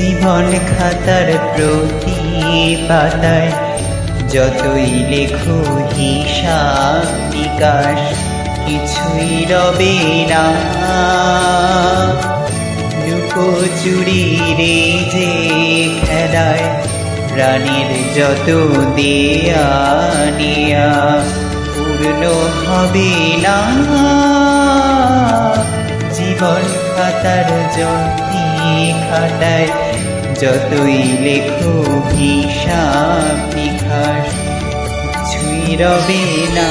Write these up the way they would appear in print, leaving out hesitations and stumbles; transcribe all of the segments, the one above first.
জীবন খাতার প্রতি পাতায় যতই লেখো হিসাব নিকাশ কিছুই রবে না। লুকোচুরি রে যে খেলায় প্রাণের যত দেয়া নেয়া পূর্ণ হবে না। জীবন খাতার যতই খাতায় যতই লেখো হিসাব নিকাশ কিছুই রবে না।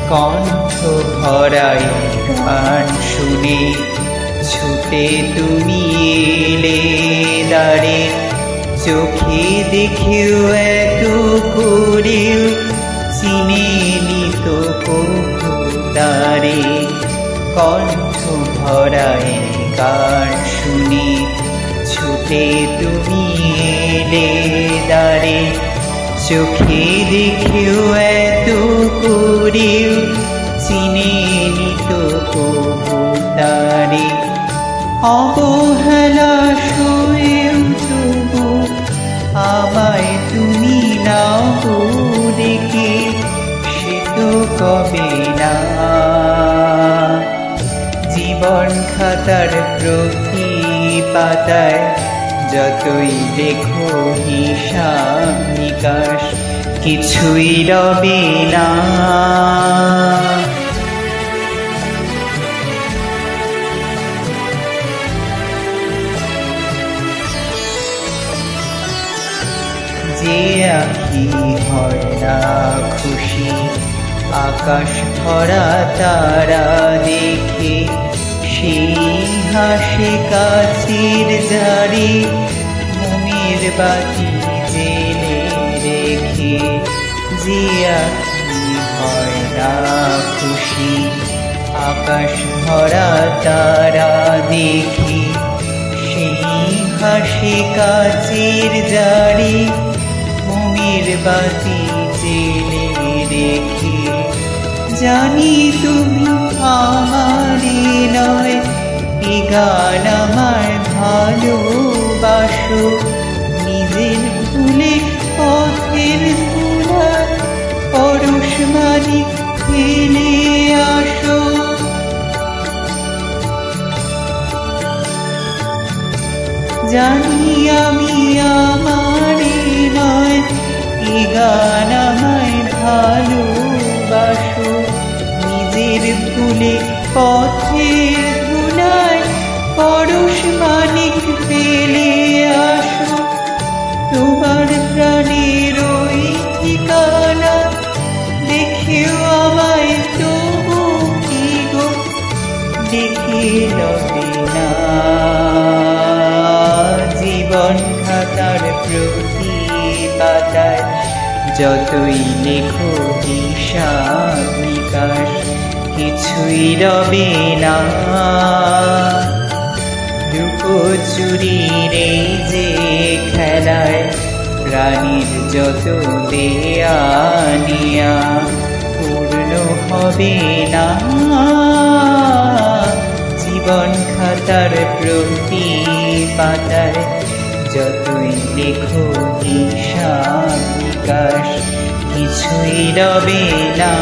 কণ্ঠ ভরায় গান শুনে ছুটে তুমি এলে দাঁড়ে, চোখে দেখেও এত করেও চিনে নিত কবুতারে। কণ্ঠ ভরায় গান শুনে ছুটে তুমি এলে দাঁড়ে, চোখে দেখেও এত করেও চিনে নিত কবুতারে। অবহেলা সয়েও তবু আমায় তুমি নাও দেখে, সে তো কবে না। জীবন খাতার প্রতি পাতায় যতই লেখো হিসাব নিকাশ কিছুই রবে না। যে আঁখি হয় না খুশি আকাশ ভরা তারা দেখে, সেই হাসে কাছের জারি মোমের বাতি জেলে রেখে। যে আঁখি হয় না খুশি আকাশ ভরা তারা দেখে, সেই হাসে কাছের জারি মোমের বাতি জেলে রেখে। জানি তুমি আমারে নয়, এ গান আমার ভালোবাসো, নিজের ভুলে পথের ধুলায় পরশ মাঝি ফেলে আসো। জানি আমি আমারে নয়, এ গান আমায় ভালোবাসো, নিজের ভুলে পথের ধুলায় পরশ মানিক ফেলে আসো। তোমার প্রাণের ওই ঠিকানা দেখেও আমায় তবু কি গো দেখে রবে না। জীবন খাতার প্রতি পাতায় যতই লেখো হিসাব নিকাশ কিছুই রবে না। লুকোচুরি রে যে খেলায় প্রাণীর যত দেয়া নেয়া পূর্ণ হবে না। জীবন খাতার প্রতি পাতায় যতই লেখো হিসাব নিকাশ কিছুই রবে না।